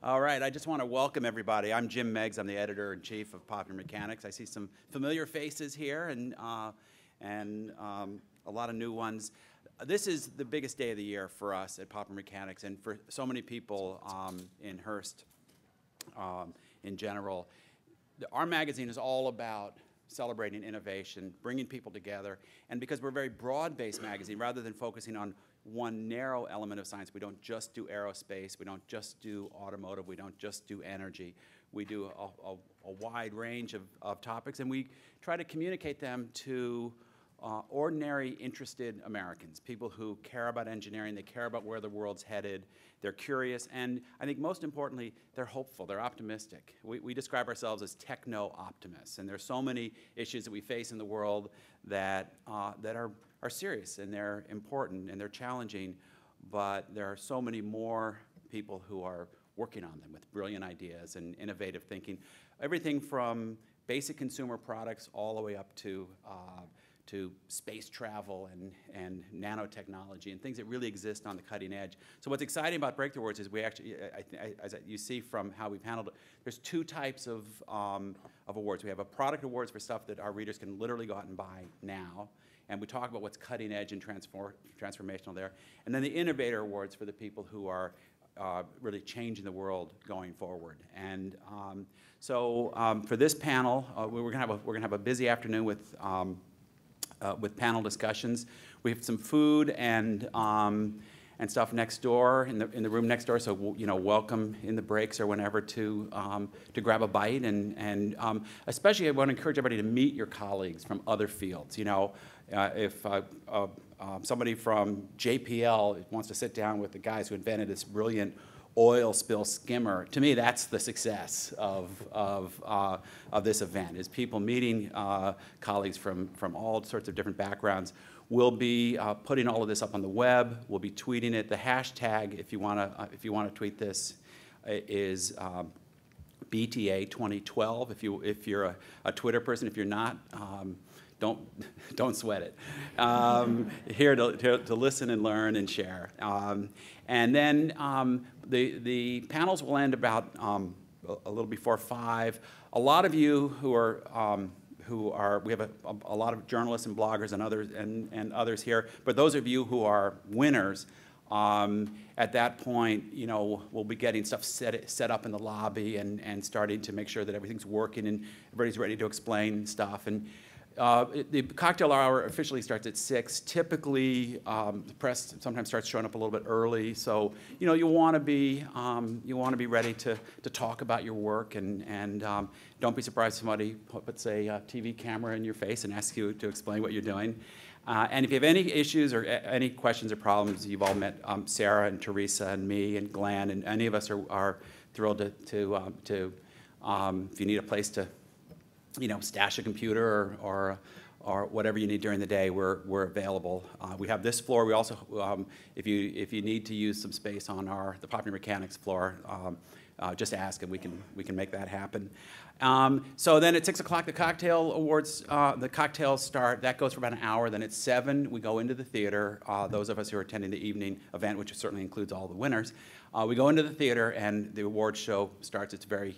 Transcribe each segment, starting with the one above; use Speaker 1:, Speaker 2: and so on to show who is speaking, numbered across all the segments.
Speaker 1: All right, I just want to welcome everybody. I'm Jim Meggs. I'm the editor-in-chief of Popular Mechanics. I see some familiar faces here and a lot of new ones. This is the biggest day of the year for us at Popular Mechanics and for so many people in Hearst in general. Our magazine is all about celebrating innovation, bringing people together, and because we're a very broad-based magazine, rather than focusing on one narrow element of science, we don't just do aerospace, we don't just do automotive, we don't just do energy. We do a wide range of topics, and we try to communicate them to ordinary, interested Americans, people who care about engineering, they care about where the world's headed, they're curious, and I think most importantly, they're hopeful, they're optimistic. We describe ourselves as techno-optimists, and there's so many issues that we face in the world that are serious, and they're important, and they're challenging, but there are so many more people who are working on them with brilliant ideas and innovative thinking. Everything from basic consumer products all the way up to space travel and nanotechnology and things that really exist on the cutting edge. So what's exciting about Breakthrough Awards is we actually, as you see from how we've handled it, there's two types of awards. We have a product awards for stuff that our readers can literally go out and buy now, and we talk about what's cutting edge and transformational there. And then the Innovator Awards for the people who are really changing the world going forward. And for this panel, we're gonna have a busy afternoon with panel discussions. We have some food and stuff next door in the room next door. So welcome in the breaks or whenever to grab a bite and especially I want to encourage everybody to meet your colleagues from other fields. If somebody from JPL wants to sit down with the guys who invented this brilliant oil spill skimmer, to me that's the success of this event, is people meeting colleagues from all sorts of different backgrounds. We'll be putting all of this up on the web. We'll be tweeting it. The hashtag, if you want to tweet this, is BTA 2012. If you're a Twitter person, if you're not, don't sweat it. Here to listen and learn and share. And then the panels will end about a little before 5. A lot of you who are we have a lot of journalists and bloggers and others here, but those of you who are winners, at that point, we'll be getting stuff set up in the lobby and starting to make sure that everything's working and everybody's ready to explain stuff. And the cocktail hour officially starts at 6. Typically, the press sometimes starts showing up a little bit early, so you want to be ready to talk about your work, and don't be surprised if somebody puts a TV camera in your face and asks you to explain what you're doing. And if you have any issues or any questions or problems, you've all met Sarah and Teresa and me and Glenn, and any of us are thrilled to if you need a place to stash a computer or whatever you need during the day, we're available. We have this floor. We also, if you need to use some space on the Popular Mechanics floor, just ask and we can make that happen. So then at 6 o'clock, the cocktail awards, the cocktails start. That goes for about an hour. Then at 7, we go into the theater. Those of us who are attending the evening event, which certainly includes all the winners, we go into the theater and the awards show starts. It's very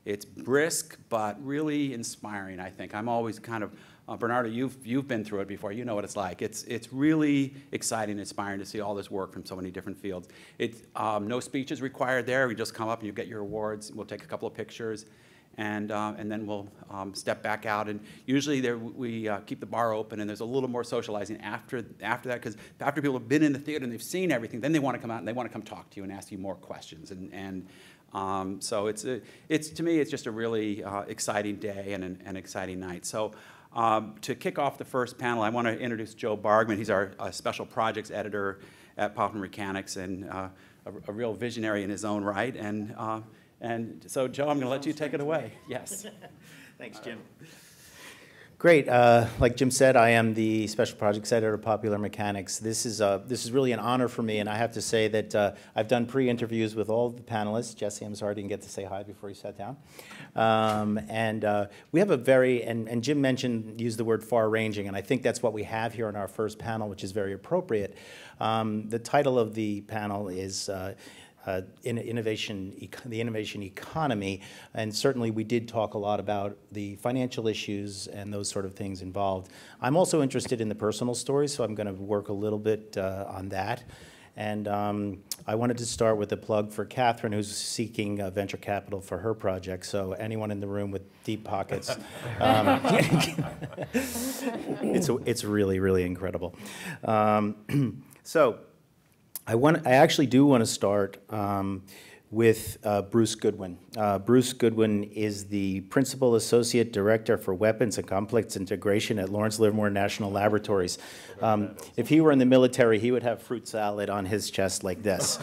Speaker 1: it's brisk, but really inspiring, I think. I'm always kind of, Bernardo, you've been through it before. You know what it's like. It's really exciting and inspiring to see all this work from so many different fields. No speeches required there. We just come up and you get your awards. We'll take a couple of pictures, and then we'll step back out. And usually we keep the bar open, and there's a little more socializing after that, because after people have been in the theater and they've seen everything, then they want to come out and they want to come talk to you and ask you more questions. So to me, it's just a really exciting day and an exciting night. So to kick off the first panel, I want to introduce Joe Bargman. He's our special projects editor at Popular Mechanics and a real visionary in his own right. And so, Joe, I'm going to let you take it away. Yes.
Speaker 2: Thanks, Jim. Great. Like Jim said, I am the special projects editor of Popular Mechanics. This is really an honor for me, and I have to say that I've done pre-interviews with all the panelists. Jesse, I'm sorry I didn't get to say hi before you sat down. We have a very, and Jim used the word far-ranging, and I think that's what we have here in our first panel, which is very appropriate. The title of the panel is the innovation economy, and certainly we did talk a lot about the financial issues and those sort of things involved. I'm also interested in the personal stories, so I'm going to work a little bit on that. And I wanted to start with a plug for Catherine, who's seeking venture capital for her project. So anyone in the room with deep pockets, it's really, really incredible. So I actually do want to start with Bruce Goodwin. Bruce Goodwin is the Principal Associate Director for Weapons and Complex Integration at Lawrence Livermore National Laboratories. If he were in the military, he would have fruit salad on his chest like this.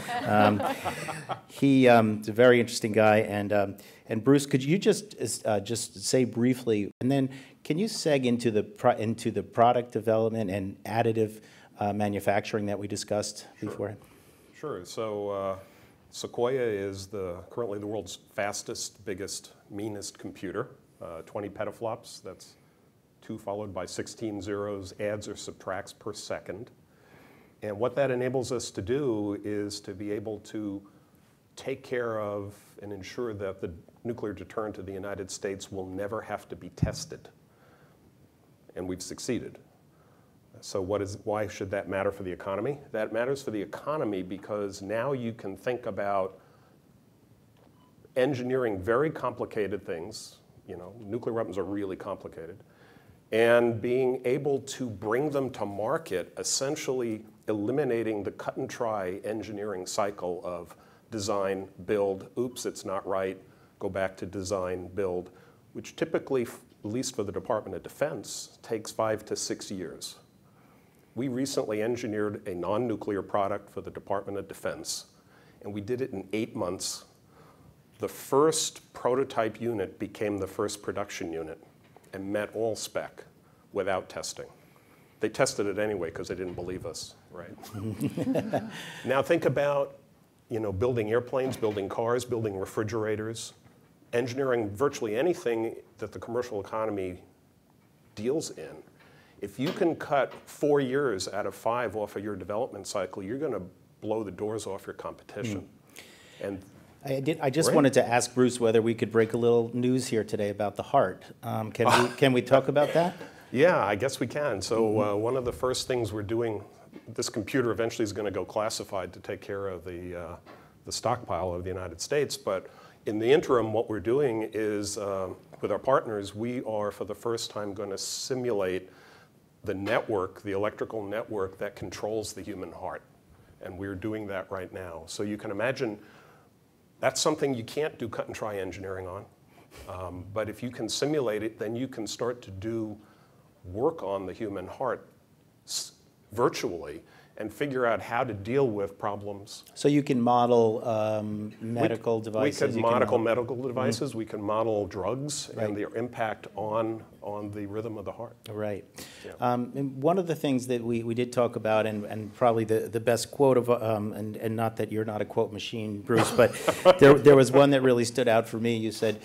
Speaker 2: He's a very interesting guy. And Bruce, could you just say briefly, and then can you seg into the product development and additive manufacturing that we discussed before?
Speaker 3: Sure. So Sequoia is currently the world's fastest, biggest, meanest computer, 20 petaflops. That's 2 followed by 16 zeros, adds or subtracts per second. And what that enables us to do is to be able to take care of and ensure that the nuclear deterrent of the United States will never have to be tested. And we've succeeded. So why should that matter for the economy? That matters for the economy because now you can think about engineering very complicated things. You know, nuclear weapons are really complicated. And being able to bring them to market, essentially eliminating the cut and try engineering cycle of design, build, oops, it's not right, go back to design, build, which typically, at least for the Department of Defense, takes 5 to 6 years. We recently engineered a non-nuclear product for the Department of Defense, and we did it in 8 months. The first prototype unit became the first production unit and met all spec without testing. They tested it anyway because they didn't believe us, right? Now think about, you know, building airplanes, building cars, building refrigerators, engineering virtually anything that the commercial economy deals in. If you can cut 4 years out of 5 off of your development cycle, you're going to blow the doors off your competition. And
Speaker 2: I just wanted to ask Bruce whether we could break a little news here today about the heart. Can we talk about that?
Speaker 3: Yeah, I guess we can. So one of the first things we're doing, this computer eventually is going to go classified to take care of the stockpile of the United States. But in the interim, what we're doing is, with our partners, we are for the first time going to simulate the network, the electrical network that controls the human heart. And we're doing that right now. So you can imagine that's something you can't do cut and try engineering on. But if you can simulate it, then you can start to do work on the human heart virtually and figure out how to deal with problems.
Speaker 2: So you can model medical devices?
Speaker 3: We can model medical devices, we can model drugs and their impact on the rhythm of the heart.
Speaker 2: Right. Yeah. And one of the things that we did talk about, and probably the best quote of, and not that you're not a quote machine, Bruce, but there was one that really stood out for me. You said,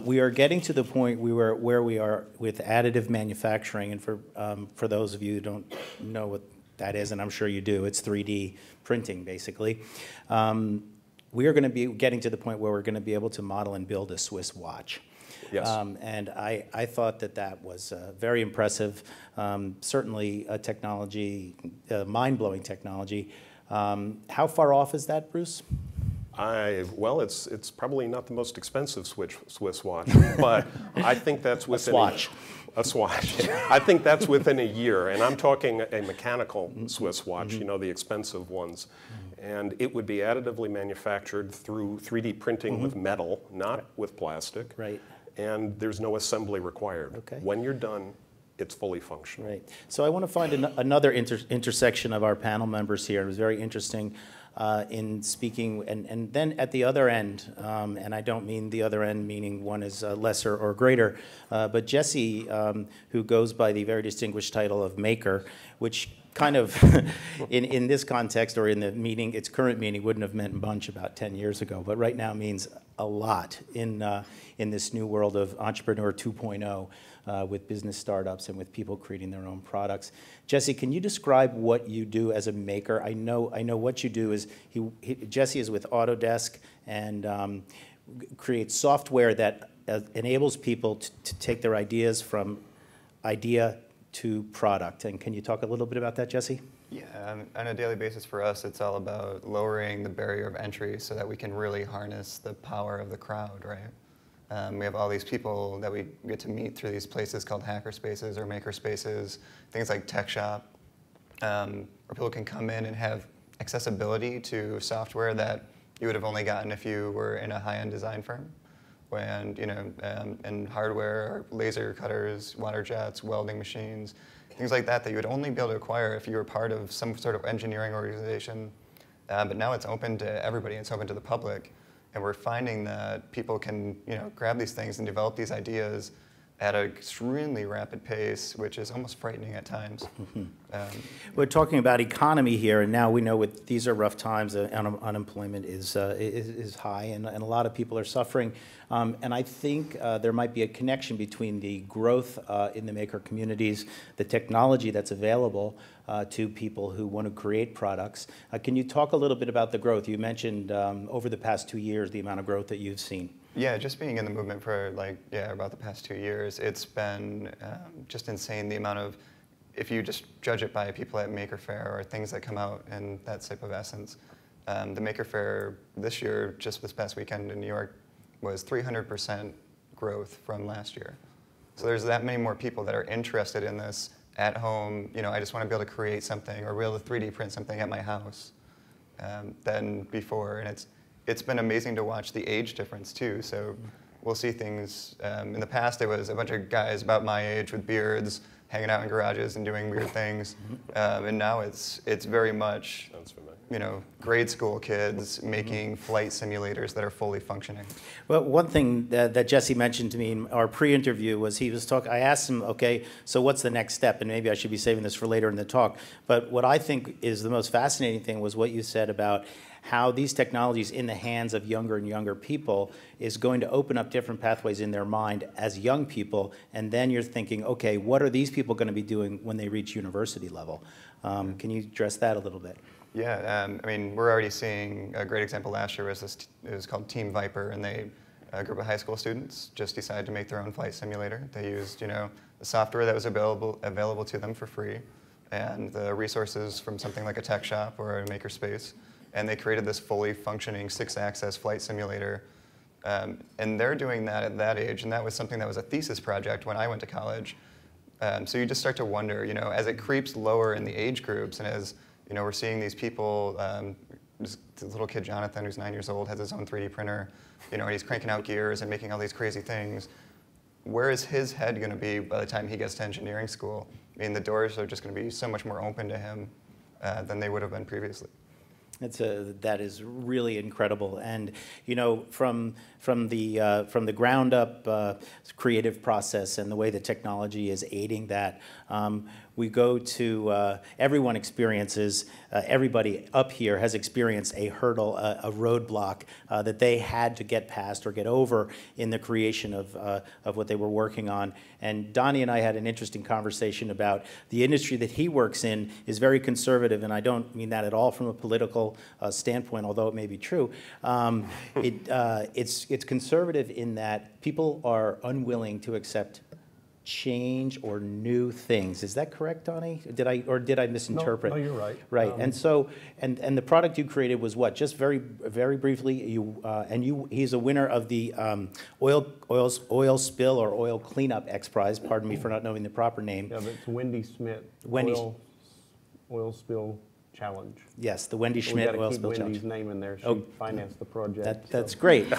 Speaker 2: we are getting to the point where we are with additive manufacturing, and for those of you who don't know what that is, and I'm sure you do, it's 3D printing, basically. We are going to be getting to the point where we're going to be able to model and build a Swiss watch.
Speaker 3: Yes.
Speaker 2: And I thought that was very impressive, certainly a technology, mind-blowing technology. How far off is that, Bruce?
Speaker 3: Well, it's probably not the most expensive Swiss watch, but I think that's within a swatch. I think that's within a year, and I'm talking a mechanical Swiss watch, you know, the expensive ones. And it would be additively manufactured through 3D printing with metal, not with plastic.
Speaker 2: Right.
Speaker 3: And there's no assembly required.
Speaker 2: Okay.
Speaker 3: When you're done, it's fully functional.
Speaker 2: Right. So I want to find another intersection of our panel members here. It was very interesting in speaking, and then at the other end, and I don't mean the other end meaning one is lesser or greater, but Jesse, who goes by the very distinguished title of Maker, which kind of, in this context or in the meeting, its current meaning wouldn't have meant much about 10 years ago, but right now means a lot in this new world of Entrepreneur 2.0 with business startups and with people creating their own products. Jesse, can you describe what you do as a maker? I know what you do is, Jesse is with Autodesk and creates software that enables people to take their ideas from idea to product. And can you talk a little bit about that, Jesse?
Speaker 4: Yeah, on a daily basis for us, it's all about lowering the barrier of entry so that we can really harness the power of the crowd, right? We have all these people that we get to meet through these places called hacker spaces or maker spaces, things like Tech Shop, where people can come in and have accessibility to software that you would have only gotten if you were in a high-end design firm. And hardware, laser cutters, water jets, welding machines, things like that you would only be able to acquire if you were part of some sort of engineering organization. But now it's open to everybody, it's open to the public. And we're finding that people can grab these things and develop these ideas at an extremely rapid pace, which is almost frightening at times.
Speaker 2: We're talking about economy here, and now we know these are rough times. Unemployment is high, and a lot of people are suffering. And I think there might be a connection between the growth in the maker communities, the technology that's available to people who want to create products. Can you talk a little bit about the growth? You mentioned over the past 2 years the amount of growth that you've seen.
Speaker 4: Yeah, just being in the movement for about the past 2 years, it's been just insane the amount of, if you just judge it by people at Maker Faire or things that come out in that type of essence. The Maker Faire this year, just this past weekend in New York, was 300% growth from last year. So there's that many more people that are interested in this at home. I just want to be able to create something or be able to 3D print something at my house than before. And it's been amazing to watch the age difference too. So we'll see things, in the past it was a bunch of guys about my age with beards hanging out in garages and doing weird things. And now it's very much, grade school kids making flight simulators that are fully functioning.
Speaker 2: Well, one thing that Jesse mentioned to me in our pre-interview was I asked him, okay, so what's the next step? And maybe I should be saving this for later in the talk. But what I think is the most fascinating thing was what you said about how these technologies in the hands of younger and younger people is going to open up different pathways in their mind as young people, and then you're thinking, okay, what are these people going to be doing when they reach university level? Can you address that a little bit?
Speaker 4: Yeah, we're already seeing a great example last year it was called Team Viper, and a group of high school students just decided to make their own flight simulator. They used, the software that was available to them for free, and the resources from something like a Tech Shop or a makerspace. And they created this fully functioning 6-axis flight simulator. And they're doing that at that age, and that was something that was a thesis project when I went to college. So you just start to wonder, as it creeps lower in the age groups, and as we're seeing these people, this little kid Jonathan, who's 9 years old, has his own 3D printer, and he's cranking out gears and making all these crazy things. Where is his head going to be by the time he gets to engineering school? The doors are just going to be so much more open to him than they would have been previously.
Speaker 2: That is really incredible, and from the ground up creative process and the way the technology is aiding that, we go to everyone experiences. Everybody up here has experienced a hurdle, a roadblock that they had to get past or get over in the creation of what they were working on. And Donnie and I had an interesting conversation about the industry that he works in is very conservative, and I don't mean that at all from a political standpoint, although it may be true. It's conservative in that people are unwilling to accept change or new things. Is that correct, Donnie? Did I misinterpret?
Speaker 5: No, you're right.
Speaker 2: Right, and so, and the product you created was what? Just very briefly, he's a winner of the oil spill or oil cleanup X Prize. Pardon me for not knowing the proper name.
Speaker 5: Yeah, but it's Wendy Schmidt. Oil spill challenge.
Speaker 2: Yes, the Wendy Schmidt oil spill challenge.
Speaker 5: Wendy's name in there. She financed the project.
Speaker 2: That's great.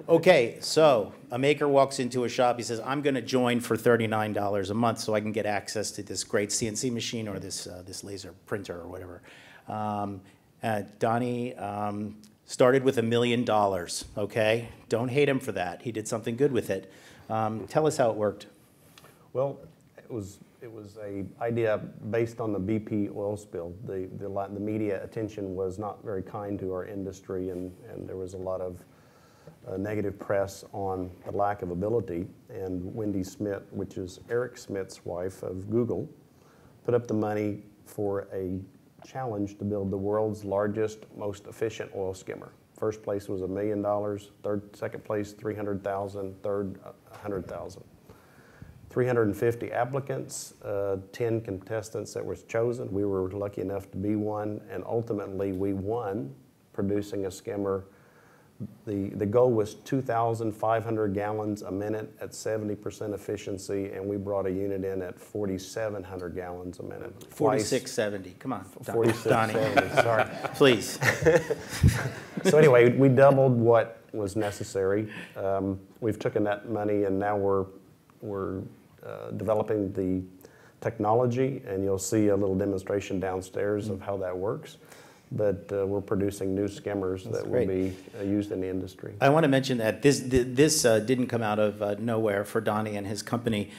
Speaker 2: Okay, so a maker walks into a shop. He says, "I'm going to join for $39 a month so I can get access to this great CNC machine or this laser printer or whatever." Donnie started with $1 million. Okay, don't hate him for that. He did something good with it. Tell us how it worked.
Speaker 5: Well, it was it was a idea based on the BP oil spill. The media attention was not very kind to our industry, and there was a lot of negative press on the lack of ability. And Wendy Smith, which is Eric Smith's wife of Google, put up the money for a challenge to build the world's largest, most efficient oil skimmer. First place was $1 million, second place $300,000, third $100,000. 350 applicants, 10 contestants that was chosen. We were lucky enough to be one, and ultimately we won, producing a skimmer. The goal was 2,500 gallons a minute at 70% efficiency, and we brought a unit in at 4,700 gallons a minute.
Speaker 2: 4670. Come on,
Speaker 5: 4670. Sorry.
Speaker 2: Please.
Speaker 5: So anyway, we doubled what was necessary. We've taken that money, and now we're developing the technology, and you'll see a little demonstration downstairs of how that works. But we're producing new skimmers that will be used in the industry.
Speaker 2: I want to mention that this didn't come out of nowhere for Donnie and his company.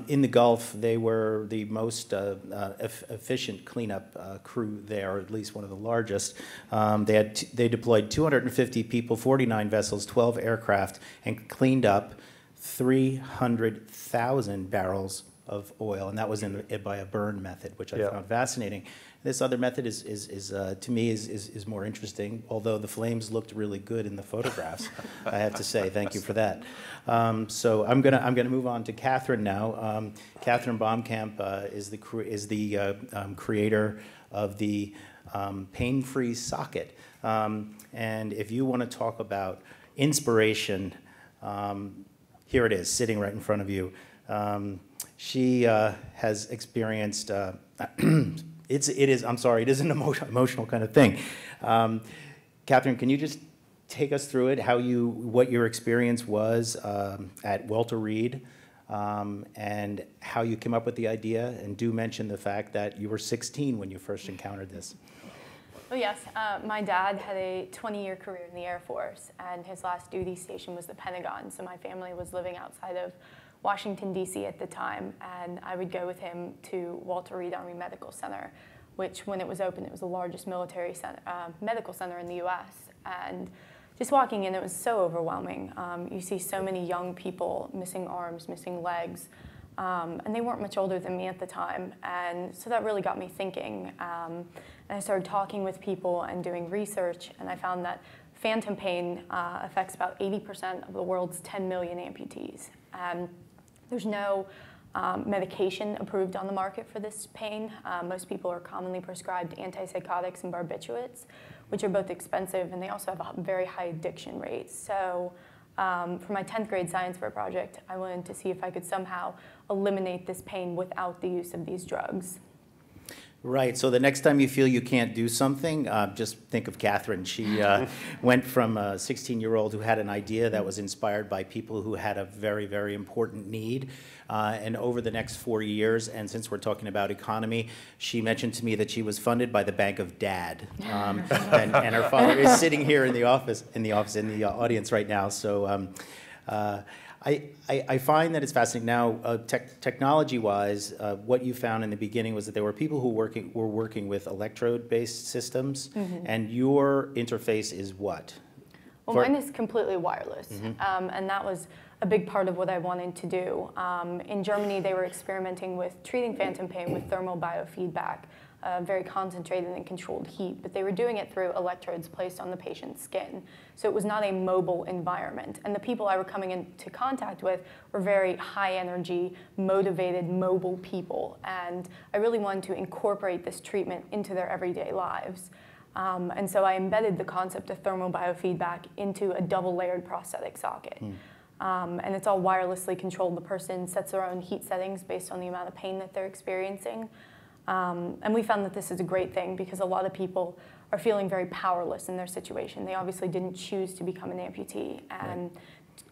Speaker 2: In the Gulf, they were the most efficient cleanup crew there, or at least one of the largest. They deployed 250 people, 49 vessels, 12 aircraft, and cleaned up 300,000 barrels of oil, and that was by a burn method, which I found fascinating. This other method to me is more interesting, although the flames looked really good in the photographs. I have to say, thank you for that. So I'm gonna move on to Catherine now. Catherine Baumkamp is the creator of the pain-free socket. And if you want to talk about inspiration, here it is, sitting right in front of you. She has experienced, it is an emotional kind of thing. Catherine, can you just take us through it, what your experience was at Walter Reed, and how you came up with the idea? And do mention the fact that you were 16 when you first encountered this.
Speaker 6: Oh yes, my dad had a 20-year career in the Air Force, and his last duty station was the Pentagon, so my family was living outside of Washington, D.C. at the time, and I would go with him to Walter Reed Army Medical Center, which when it was open, it was the largest military medical center in the U.S., and just walking in, it was so overwhelming. You see so many young people missing arms, missing legs, and they weren't much older than me at the time, and so that really got me thinking. And I started talking with people and doing research, and I found that phantom pain affects about 80% of the world's 10 million amputees. There's no medication approved on the market for this pain. Most people are commonly prescribed antipsychotics and barbiturates, which are both expensive, and they also have a very high addiction rate. So for my 10th grade science fair project, I wanted to see if I could somehow eliminate this pain without the use of these drugs.
Speaker 2: Right, so the next time you feel you can't do something, just think of Catherine. She went from a 16-year-old who had an idea that was inspired by people who had a very, very important need. And over the next 4 years, and since we're talking about economy, she mentioned to me that she was funded by the Bank of Dad. And her father is sitting here in the audience right now. So I find that it's fascinating. Now, technology-wise, what you found in the beginning was that there were people who were working with electrode-based systems, and your interface is what?
Speaker 6: Well, mine is completely wireless, and that was a big part of what I wanted to do. In Germany, they were experimenting with treating phantom pain with thermal biofeedback, very concentrated and controlled heat, but they were doing it through electrodes placed on the patient's skin. So it was not a mobile environment. And the people I were coming into contact with were very high energy, motivated, mobile people. And I really wanted to incorporate this treatment into their everyday lives. And so I embedded the concept of thermal biofeedback into a double-layered prosthetic socket. And it's all wirelessly controlled. The person sets their own heat settings based on the amount of pain that they're experiencing. And we found that this is a great thing because a lot of people are feeling very powerless in their situation. They obviously didn't choose to become an amputee, and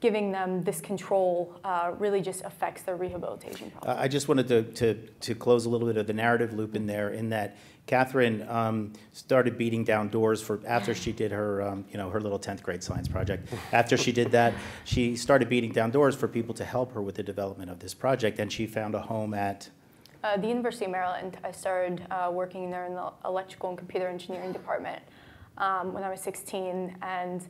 Speaker 6: giving them this control really just affects their rehabilitation process.
Speaker 2: I just wanted to close a little bit of the narrative loop in there, in that Catherine started beating down doors after she did her her little 10th grade science project. After she did that, she started beating down doors for people to help her with the development of this project, and she found a home at
Speaker 6: The University of Maryland. I started working there in the electrical and computer engineering department when I was 16, and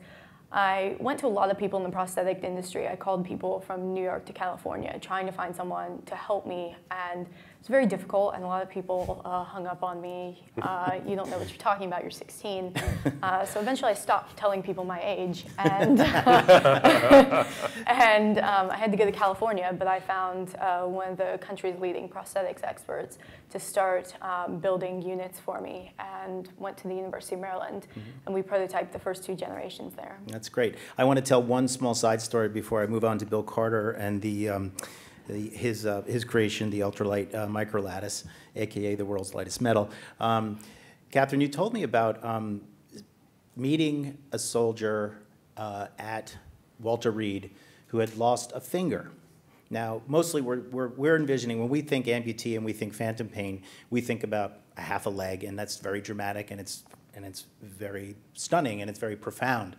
Speaker 6: I went to a lot of people in the prosthetic industry. I called people from New York to California trying to find someone to help me, and it's very difficult, and a lot of people hung up on me. You don't know what you're talking about, you're 16. So eventually I stopped telling people my age, and, and I had to go to California, but I found one of the country's leading prosthetics experts to start building units for me, and went to the University of Maryland, and we prototyped the first 2 generations there.
Speaker 2: That's great. I want to tell one small side story before I move on to Bill Carter and his creation, the ultralight Micro Lattice, aka the world's lightest metal. Catherine, you told me about meeting a soldier at Walter Reed who had lost a finger. Now, mostly we're envisioning, when we think amputee and we think phantom pain, we think about a half a leg, and that's very dramatic, and it's very stunning, and it's very profound.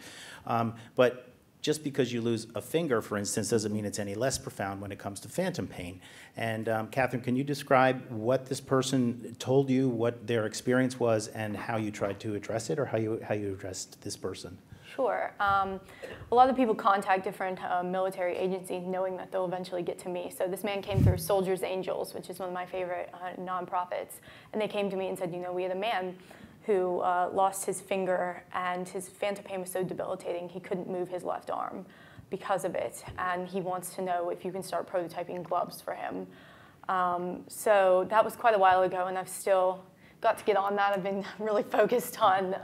Speaker 2: But just because you lose a finger, for instance, doesn't mean it's any less profound when it comes to phantom pain. And Catherine, can you describe what this person told you, what their experience was, and how you tried to address it, or how you addressed this person?
Speaker 6: Sure. A lot of people contact different military agencies knowing that they'll eventually get to me. So this man came through Soldiers Angels, which is one of my favorite nonprofits. And they came to me and said, you know, we had a man who lost his finger, and his phantom pain was so debilitating he couldn't move his left arm because of it. And he wants to know if you can start prototyping gloves for him. So that was quite a while ago, and I've still got to get on that. I've been really focused on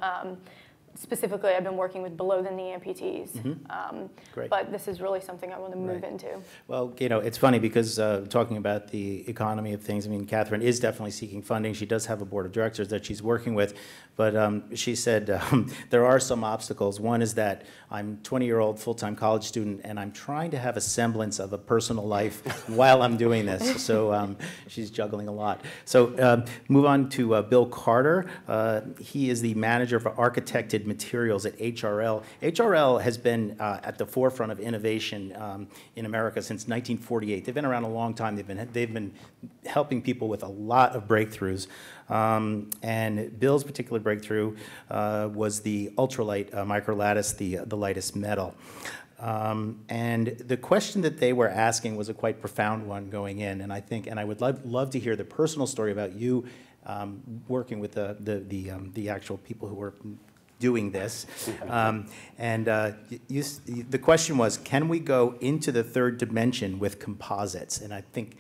Speaker 6: specifically, I've been working with below-the-knee amputees.
Speaker 2: Great.
Speaker 6: But this is really something I want to move into.
Speaker 2: Well, you know, it's funny because talking about the economy of things, I mean, Catherine is definitely seeking funding. She does have a board of directors that she's working with, but she said there are some obstacles. One is that I'm a 20-year-old full-time college student, and I'm trying to have a semblance of a personal life while I'm doing this. So she's juggling a lot. So move on to Bill Carter. He is the manager for architected materials at HRL. HRL has been at the forefront of innovation in America since 1948. They've been around a long time. They've been helping people with a lot of breakthroughs. And Bill's particular breakthrough was the ultralight Micro Lattice, the lightest metal. And the question that they were asking was a quite profound one going in, and I would love to hear the personal story about you working with the actual people who were doing this. The question was, can we go into the third dimension with composites? And I think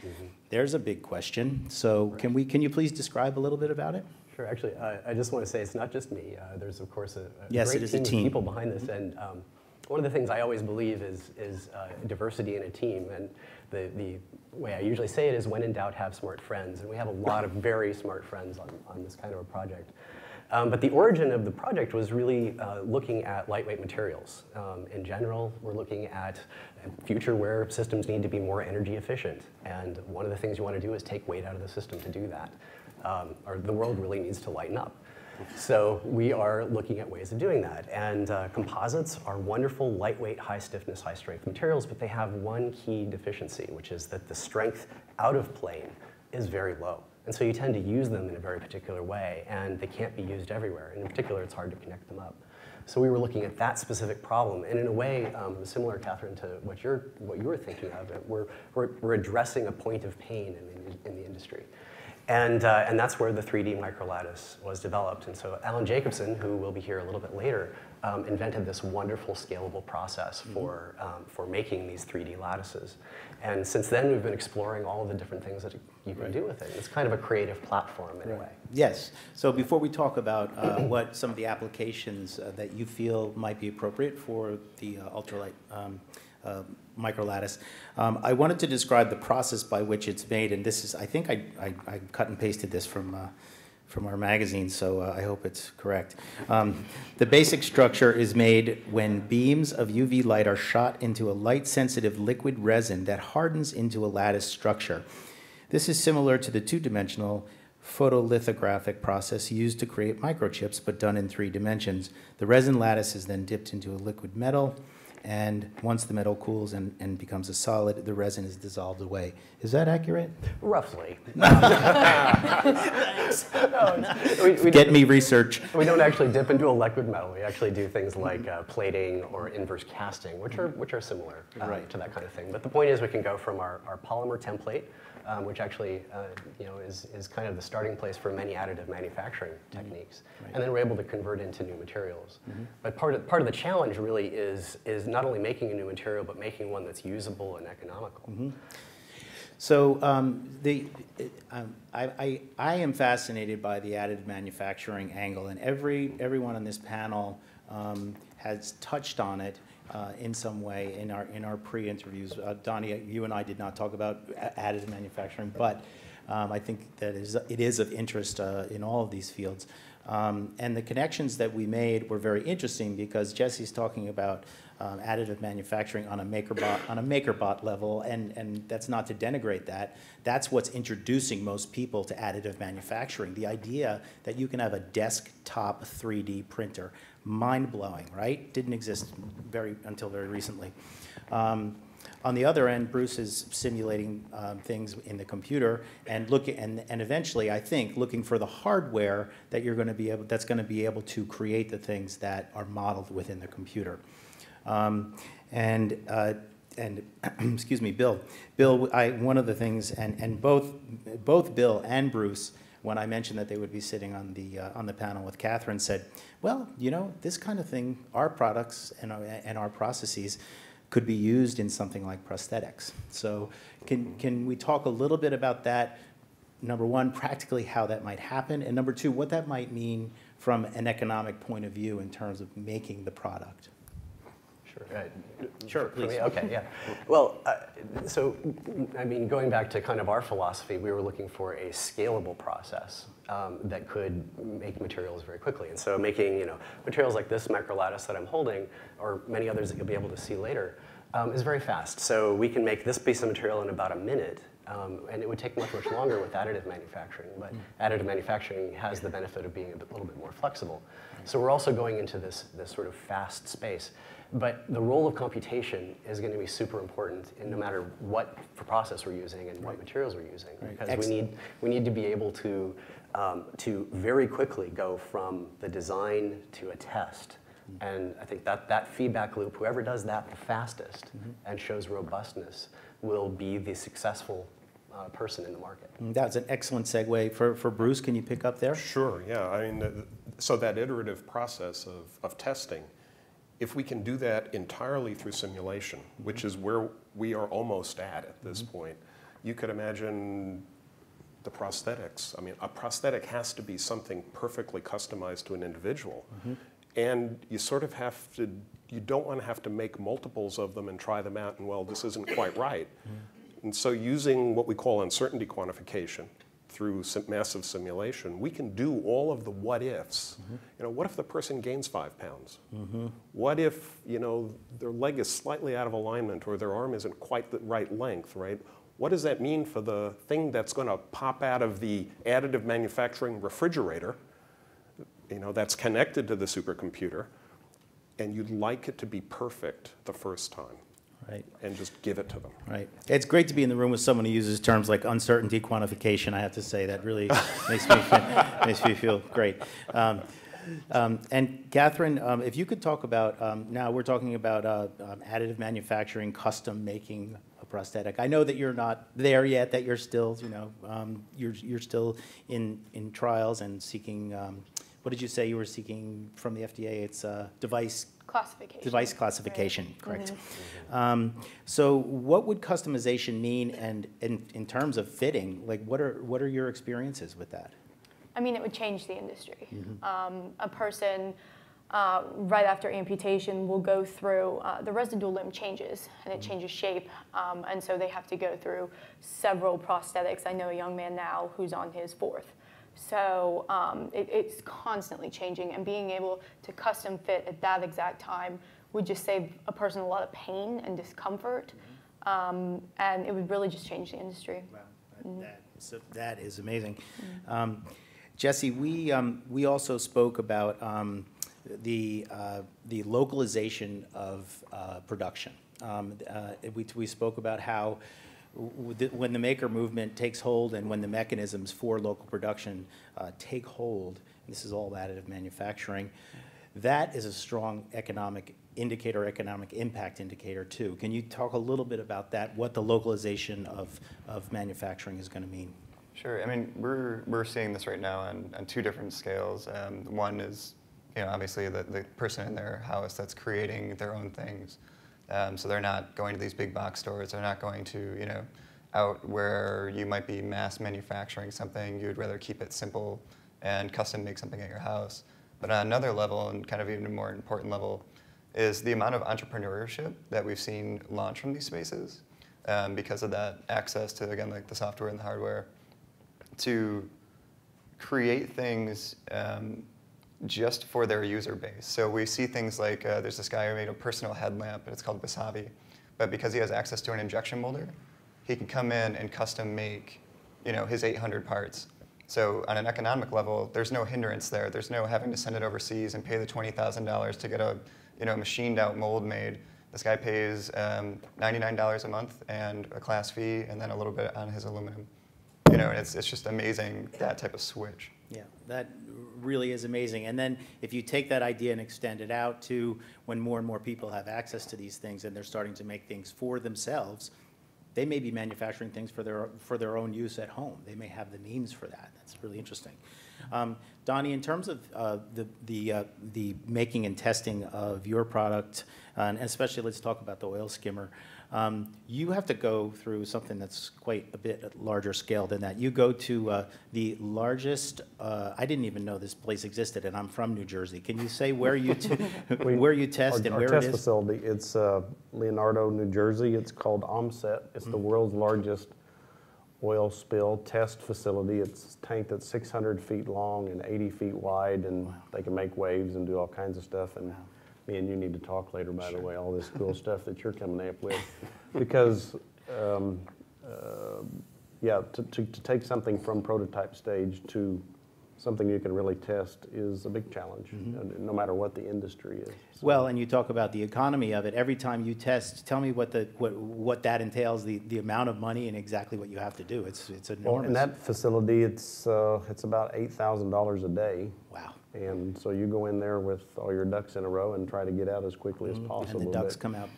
Speaker 2: there's a big question. So can you please describe a little bit about it?
Speaker 7: Sure. Actually, I just want to say it's not just me. There's, of course, a
Speaker 2: yes,
Speaker 7: great
Speaker 2: it is a
Speaker 7: team of people behind this. And one of the things I always believe is diversity in a team. And the way I usually say it is, when in doubt, have smart friends. And we have a lot of very smart friends on this kind of a project. But the origin of the project was really looking at lightweight materials. In general, we're looking at a future where systems need to be more energy efficient. And one of the things you want to do is take weight out of the system to do that. Or the world really needs to lighten up. So we are looking at ways of doing that. And composites are wonderful, lightweight, high stiffness, high strength materials, but they have one key deficiency, which is that the strength out of plane is very low. And so you tend to use them in a very particular way, and they can't be used everywhere. And in particular, it's hard to connect them up. So we were looking at that specific problem, and in a way, similar, Catherine, to what you were thinking of. We're addressing a point of pain in the industry. And that's where the 3D Micro Lattice was developed. And so Alan Jacobson, who will be here a little bit later, invented this wonderful scalable process for making these 3D lattices. And since then, we've been exploring all of the different things that you can do with it. It's kind of a creative platform in a way.
Speaker 2: Yes. So before we talk about what some of the applications that you feel might be appropriate for the ultralight Micro Lattice, I wanted to describe the process by which it's made. And this is, I think I cut and pasted this from our magazine, so I hope it's correct. The basic structure is made when beams of UV light are shot into a light-sensitive liquid resin that hardens into a lattice structure. This is similar to the two-dimensional photolithographic process used to create microchips, but done in 3 dimensions. The resin lattice is then dipped into a liquid metal and once the metal cools and becomes a solid, the resin is dissolved away. Is that accurate?
Speaker 7: Roughly.
Speaker 2: Get me research.
Speaker 7: We don't actually dip into a liquid metal. We actually do things like plating or inverse casting, which are similar
Speaker 2: Right.
Speaker 7: to that kind of thing. But the point is, we can go from our polymer template, which actually is kind of the starting place for many additive manufacturing techniques,
Speaker 2: Right.
Speaker 7: and then we're able to convert into new materials. But part of the challenge really is not only making a new material, but making one that's usable and economical.
Speaker 2: So I am fascinated by the additive manufacturing angle, and everyone on this panel has touched on it in some way in our pre-interviews. Donnie, you and I did not talk about additive manufacturing, but I think that it is of interest in all of these fields. And the connections that we made were very interesting because Jesse's talking about additive manufacturing on a MakerBot level, and that's not to denigrate that. That's what's introducing most people to additive manufacturing. The idea that you can have a desktop 3D printer, mind-blowing, right? Didn't exist until very recently. On the other end, Bruce is simulating things in the computer and eventually, I think, looking for the hardware that that's going to be able to create the things that are modeled within the computer. Excuse me, Bill. Bill, one of the things, and both Bill and Bruce, when I mentioned that they would be sitting on the panel with Catherine, said, well, this kind of thing, our products and our processes could be used in something like prosthetics. So can we talk a little bit about that? Number one, practically how that might happen, and number two, what that might mean from an economic point of view in terms of making the product.
Speaker 7: Sure,
Speaker 2: please.
Speaker 7: For me? Okay, yeah. Well, so, I mean, going back to kind of our philosophy, we were looking for a scalable process that could make materials very quickly. And so making, materials like this Micro Lattice that I'm holding, or many others that you'll be able to see later, is very fast. So we can make this piece of material in about a minute, and it would take much, much longer with additive manufacturing. But additive manufacturing has the benefit of being a little bit more flexible. So we're also going into this sort of fast space. But the role of computation is going to be super important in no matter what process we're using and what materials we're using.
Speaker 2: Right.
Speaker 7: Because we need to be able to very quickly go from the design to a test. And I think that feedback loop, whoever does that the fastest and shows robustness will be the successful person in the market.
Speaker 2: That's an excellent segue. For Bruce, can you pick up there?
Speaker 3: Sure, yeah. I mean, so that iterative process of testing, if we can do that entirely through simulation, which is where we are almost at this point, you could imagine the prosthetics. I mean, a prosthetic has to be something perfectly customized to an individual. And you sort of have to, you don't want to have to make multiples of them and try them out and, well, this isn't quite right. And so using what we call uncertainty quantification through massive simulation, we can do all of the what ifs. What if the person gains 5 pounds? What if, their leg is slightly out of alignment or their arm isn't quite the right length, right? What does that mean for the thing that's going to pop out of the additive manufacturing refrigerator, that's connected to the supercomputer, and you'd like it to be perfect the first time?
Speaker 2: Right.
Speaker 3: And just give it to them.
Speaker 2: Right. It's great to be in the room with someone who uses terms like uncertainty quantification. I have to say that really makes me feel great. And Catherine, if you could talk about, now we're talking about additive manufacturing, custom making a prosthetic. I know that you're not there yet, that you're still, you're still in trials and seeking, what did you say you were seeking from the FDA? It's device
Speaker 6: Classification.
Speaker 2: Device classification,
Speaker 6: right.
Speaker 2: Correct. So what would customization mean, and in terms of fitting, like what are your experiences with that?
Speaker 6: I mean, it would change the industry. A person right after amputation will go through, the residual limb changes, and it changes shape, and so they have to go through several prosthetics. I know a young man now who's on his 4th. So it's constantly changing, and being able to custom fit at that exact time would just save a person a lot of pain and discomfort, and it would really just change the industry.
Speaker 2: Wow, that is amazing. Jesse, we also spoke about the localization of production. We spoke about how when the maker movement takes hold and when the mechanisms for local production take hold, and this is all additive manufacturing, that is a strong economic indicator, economic impact indicator too. Can you talk a little bit about that, what the localization of manufacturing is going to mean?
Speaker 4: Sure. I mean, we're seeing this right now on two different scales. One is, obviously the person in their house that's creating their own things. So they're not going to these big box stores. They're not going to, out where you might be mass manufacturing something. You'd rather keep it simple and custom make something at your house. But on another level, and kind of even a more important level, is the amount of entrepreneurship that we've seen launch from these spaces because of that access to, again, like the software and the hardware, to create things just for their user base. So we see things like there's this guy who made a personal headlamp, and it's called Wasabi. But because he has access to an injection molder, he can come in and custom make, his 800 parts. So on an economic level, there's no hindrance there. There's no having to send it overseas and pay the $20,000 to get a, machined out mold made. This guy pays $99 a month and a class fee, and then a little bit on his aluminum. And it's just amazing, that type of switch.
Speaker 2: Yeah, that really is amazing. And then if you take that idea and extend it out to when more and more people have access to these things and they're starting to make things for themselves, they may be manufacturing things for their own use at home. They may have the means for that. That's really interesting. Donnie, in terms of the making and testing of your product, and especially let's talk about the oil skimmer, you have to go through something that's quite a bit larger scale than that. You go to the largest, I didn't even know this place existed, and I'm from New Jersey. Can you say where you, where you test and where it is?
Speaker 5: Our test facility, it's Leonardo, New Jersey. It's called OMSET. It's the world's largest oil spill test facility. It's a tank that's 600 feet long and 80 feet wide, and they can make waves and do all kinds of stuff. And me and you need to talk later, by the way, all this cool stuff that you're coming up with. Because, yeah, to take something from prototype stage to something you can really test is a big challenge, no matter what the industry is. So.
Speaker 2: Well, and you talk about the economy of it. Every time you test, tell me what that entails, the amount of money and exactly what you have to do. It's enormous.
Speaker 5: Well, in that facility, it's about $8,000 a day.
Speaker 2: Wow.
Speaker 5: And so you go in there with all your ducks in a row and try to get out as quickly as possible.
Speaker 2: And the ducks come out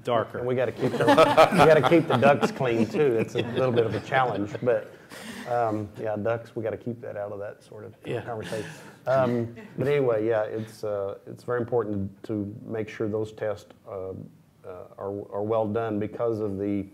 Speaker 2: darker.
Speaker 5: And we got to keep the ducks clean too. It's a little bit of a challenge, but yeah, ducks, we got to keep that out of that sort of conversation. But anyway, yeah, it's very important to make sure those tests are well done because of the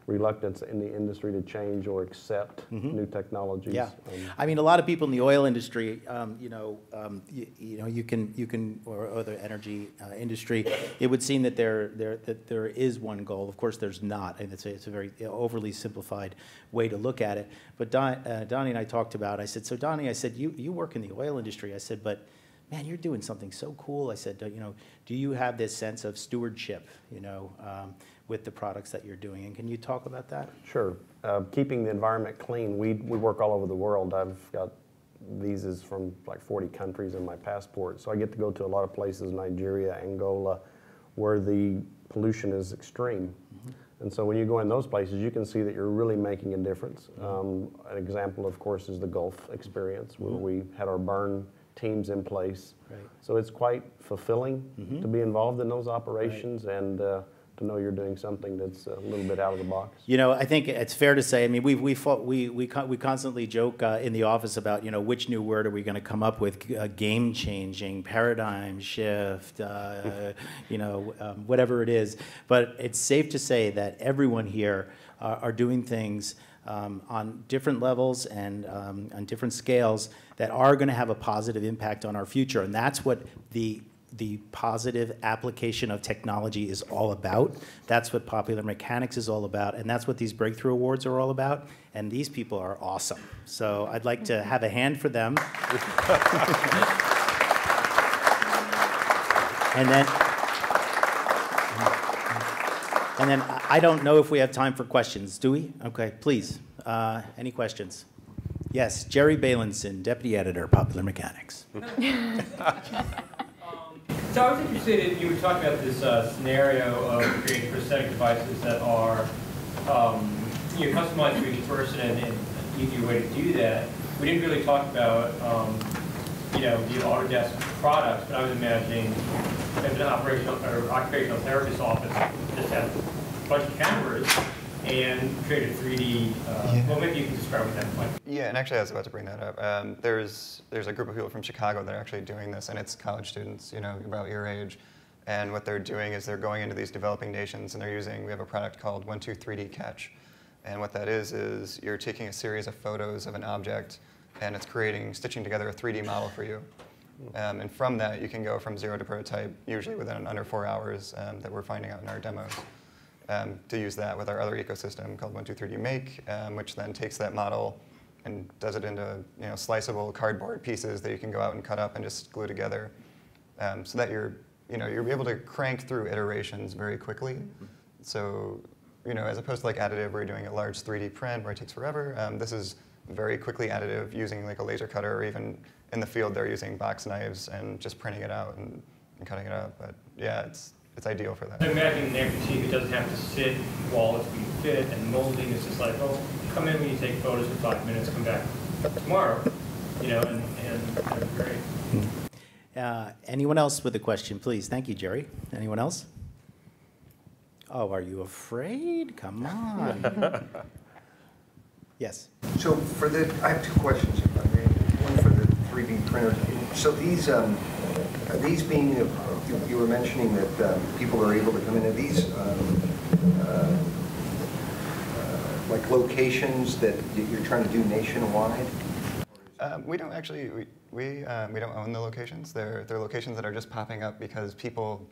Speaker 5: reluctance in the industry to change or accept new technologies.
Speaker 2: Yeah, I mean, a lot of people in the oil industry, you can, or other energy industry, it would seem that there is one goal. Of course, there's not, and it's a very overly simplified way to look at it. But Donnie and I talked about. I said, so Donnie, I said, you work in the oil industry. I said, but man, you're doing something so cool. I said, do you have this sense of stewardship, with the products that you're doing? And can you talk about that?
Speaker 5: Sure. Keeping the environment clean, we work all over the world. I've got visas from like 40 countries in my passport, so I get to go to a lot of places, Nigeria, Angola, where the pollution is extreme. And so when you go in those places, you can see that you're really making a difference. An example, of course, is the Gulf experience, where we had our burn teams in place. Right. So it's quite fulfilling to be involved in those operations and to know you're doing something that's a little bit out of the box.
Speaker 2: I think it's fair to say. I mean, we constantly joke in the office about which new word are we going to come up with? Game changing, paradigm shift, whatever it is. But it's safe to say that everyone here are doing things on different levels and on different scales that are going to have a positive impact on our future, and that's what the positive application of technology is all about. That's what Popular Mechanics is all about, and that's what these Breakthrough Awards are all about, and these people are awesome. So I'd like to have a hand for them. And then I don't know if we have time for questions. Do we? Okay, please. Any questions? Yes, Jerry Balinson, Deputy Editor, Popular Mechanics.
Speaker 8: So I was interested in, you were talking about this scenario of creating prosthetic devices that are customized for each person and an easier way to do that. We didn't really talk about the Autodesk products, but I was imagining if an operational or occupational therapist office just had a bunch of cameras and create a 3D, well, maybe you can describe what that's like.
Speaker 4: Yeah, and actually I was about to bring that up. There's a group of people from Chicago that are actually doing this, and it's college students, about your age. And what they're doing is they're going into these developing nations, and we have a product called 123D Catch. And what that is you're taking a series of photos of an object, and it's stitching together a 3D model for you. And from that, you can go from zero to prototype, usually within under 4 hours that we're finding out in our demos. To use that with our other ecosystem called 123D Make, which then takes that model and does it into sliceable cardboard pieces that you can go out and cut up and just glue together, so that you're able to crank through iterations very quickly. So as opposed to like additive where you're doing a large 3D print where it takes forever, this is very quickly additive using like a laser cutter, or even in the field they're using box knives and just printing it out and cutting it up. But yeah, it's ideal for that.
Speaker 8: I imagine an amputee who doesn't have to sit while it's being fit and molding. It's just like, oh, come in when you take photos for 5 minutes, come back tomorrow, and that'd be great.
Speaker 2: Anyone else with a question, please? Thank you, Jerry. Anyone else? Oh, are you afraid? Come on. Yes.
Speaker 9: So I have two questions, if I may. One for the 3D printers. So these being, you were mentioning that people are able to come in. Are these like locations that you're trying to do nationwide?
Speaker 4: We don't actually, we don't own the locations. They're locations that are just popping up because people,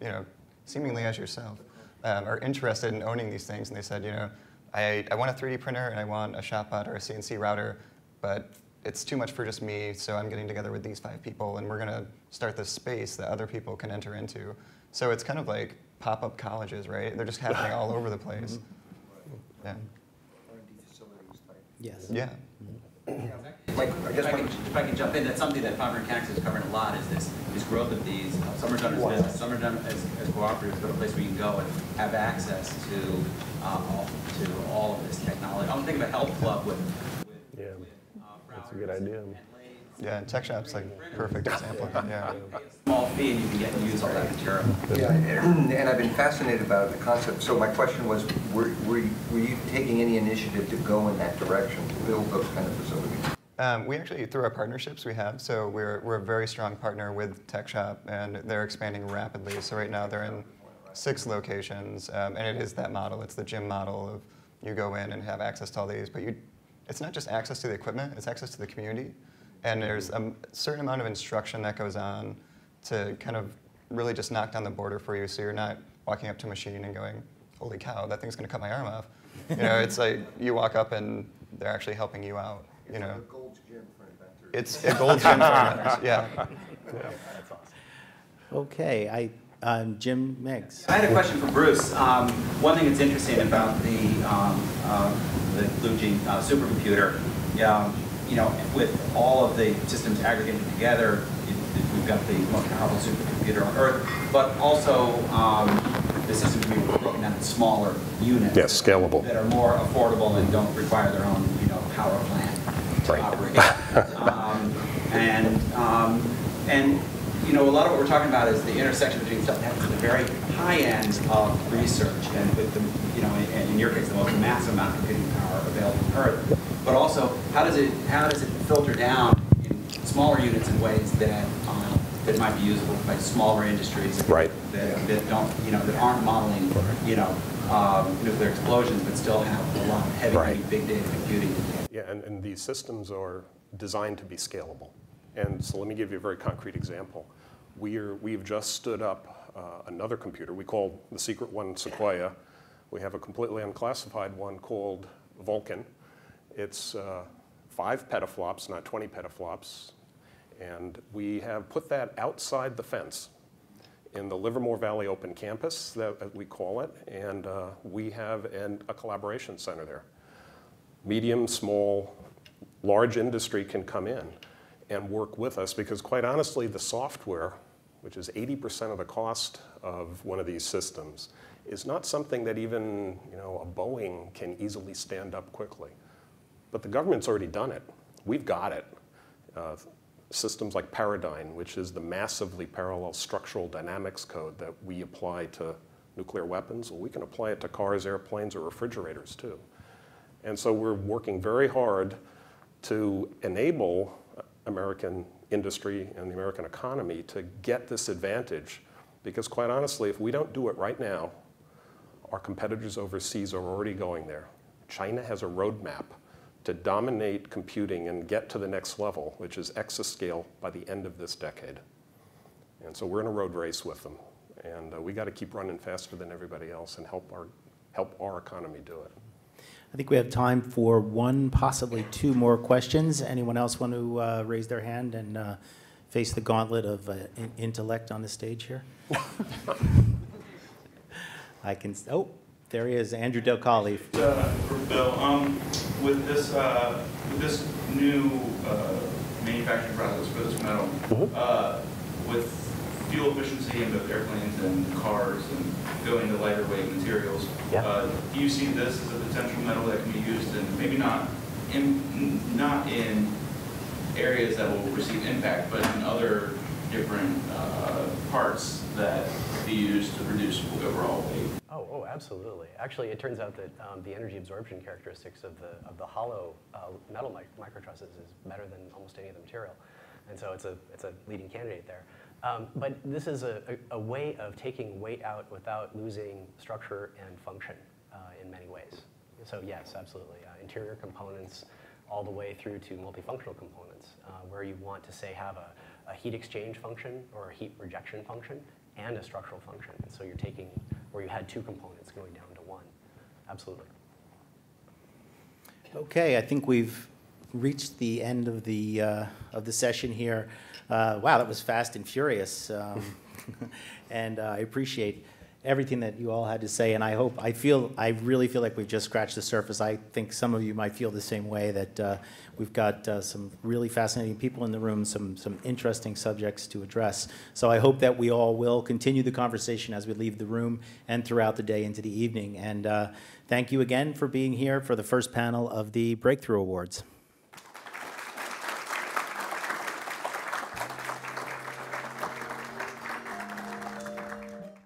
Speaker 4: seemingly as yourself, are interested in owning these things, and they said, I want a 3D printer and I want a shopbot or a CNC router, but it's too much for just me, so I'm getting together with these 5 people, and we're going to start this space that other people can enter into. So it's kind of like pop-up colleges, right? They're just happening all over the place. Yeah.
Speaker 9: R&D facilities type.
Speaker 2: Yes.
Speaker 4: Yeah.
Speaker 9: Like, I guess
Speaker 1: if I can jump in, that's something that Pop Mechanics is covering a lot, is this growth of these. Some are done as business, some are done as cooperatives, but a place where you can go and have access to all of this technology. I'm thinking of a health club with
Speaker 5: that's a good idea.
Speaker 4: Yeah, and Tech Shop's like a perfect example. Yeah.
Speaker 1: Small fee and you can get and use all that material.
Speaker 9: Yeah, and I've been fascinated about the concept. So my question was, were you taking any initiative to go in that direction, to build those kind of facilities?
Speaker 4: We actually, through our partnerships we have, so we're a very strong partner with Tech Shop, and they're expanding rapidly. So right now they're in 6 locations, and it is that model. It's the gym model of you go in and have access to all these, but it's not just access to the equipment, it's access to the community. And there's a certain amount of instruction that goes on to kind of really just knock down the border for you, so you're not walking up to a machine and going, holy cow, that thing's going to cut my arm off. It's like you walk up and they're actually helping you out.
Speaker 9: It's like a Gold's Gym for inventors.
Speaker 4: It's a Gold's Gym for inventors, yeah.
Speaker 5: That's awesome.
Speaker 2: Okay, Jim Meigs.
Speaker 1: I had a question for Bruce. One thing that's interesting about the Blue Gene supercomputer, with all of the systems aggregated together, we've got the most powerful supercomputer on Earth, but also the system can be broken down into smaller units.
Speaker 3: Yes, scalable.
Speaker 1: That are more affordable and don't require their own, power plant to operate. A lot of what we're talking about is the intersection between stuff that happens at the very high end of research, and with the, and in your case, the most massive amount of computing power available on Earth. But also, how does it filter down in smaller units in ways that might be usable by smaller industries,
Speaker 3: right?
Speaker 1: That don't, that aren't modeling, nuclear explosions, but still have a lot of heavy big data computing.
Speaker 3: Yeah, and these systems are designed to be scalable. And so let me give you a very concrete example. We've just stood up another computer. We call the secret one Sequoia. We have a completely unclassified one called Vulcan. It's 5 petaflops, not 20 petaflops. And we have put that outside the fence in the Livermore Valley Open Campus, that we call it. And we have a collaboration center there. Medium, small, large industry can come in and work with us, because quite honestly, the software which is 80% of the cost of one of these systems, is not something that even a Boeing can easily stand up quickly. But the government's already done it. We've got it. Systems like Paradigm, which is the massively parallel structural dynamics code that we apply to nuclear weapons, well, we can apply it to cars, airplanes, or refrigerators too. And so we're working very hard to enable American industry and the American economy to get this advantage. Because quite honestly, if we don't do it right now, our competitors overseas are already going there. China has a roadmap to dominate computing and get to the next level, which is exascale, by the end of this decade. And so we're in a road race with them. And we got to keep running faster than everybody else and help our economy do it.
Speaker 2: I think we have time for one, possibly two more questions. Anyone else want to raise their hand and face the gauntlet of intellect on the stage here? I can, oh, there he is, Andrew Del Calle.
Speaker 10: For Bill, with this new manufacturing process for this metal, with fuel efficiency in both airplanes and cars and going to lighter weight materials, do you see this as a potential metal that can be used in maybe not in areas that will receive impact, but in other different parts that be used to reduce overall weight?
Speaker 7: Oh, absolutely. Actually, it turns out that the energy absorption characteristics of the hollow metal microtrusses is better than almost any other material, and so it's a leading candidate there. But this is a way of taking weight out without losing structure and function in many ways. So yes, absolutely. Interior components all the way through to multifunctional components, where you want to, say, have a heat exchange function or a heat rejection function and a structural function. And so you're taking, where you had two components going down to one. Absolutely.
Speaker 2: Okay, I think we've reached the end of the session here. Wow, that was fast and furious. And I appreciate everything that you all had to say, and I really feel like we've just scratched the surface. I think some of you might feel the same way, that we've got some really fascinating people in the room, some interesting subjects to address. So I hope that we all will continue the conversation as we leave the room and throughout the day into the evening. And thank you again for being here for the first panel of the Breakthrough Awards.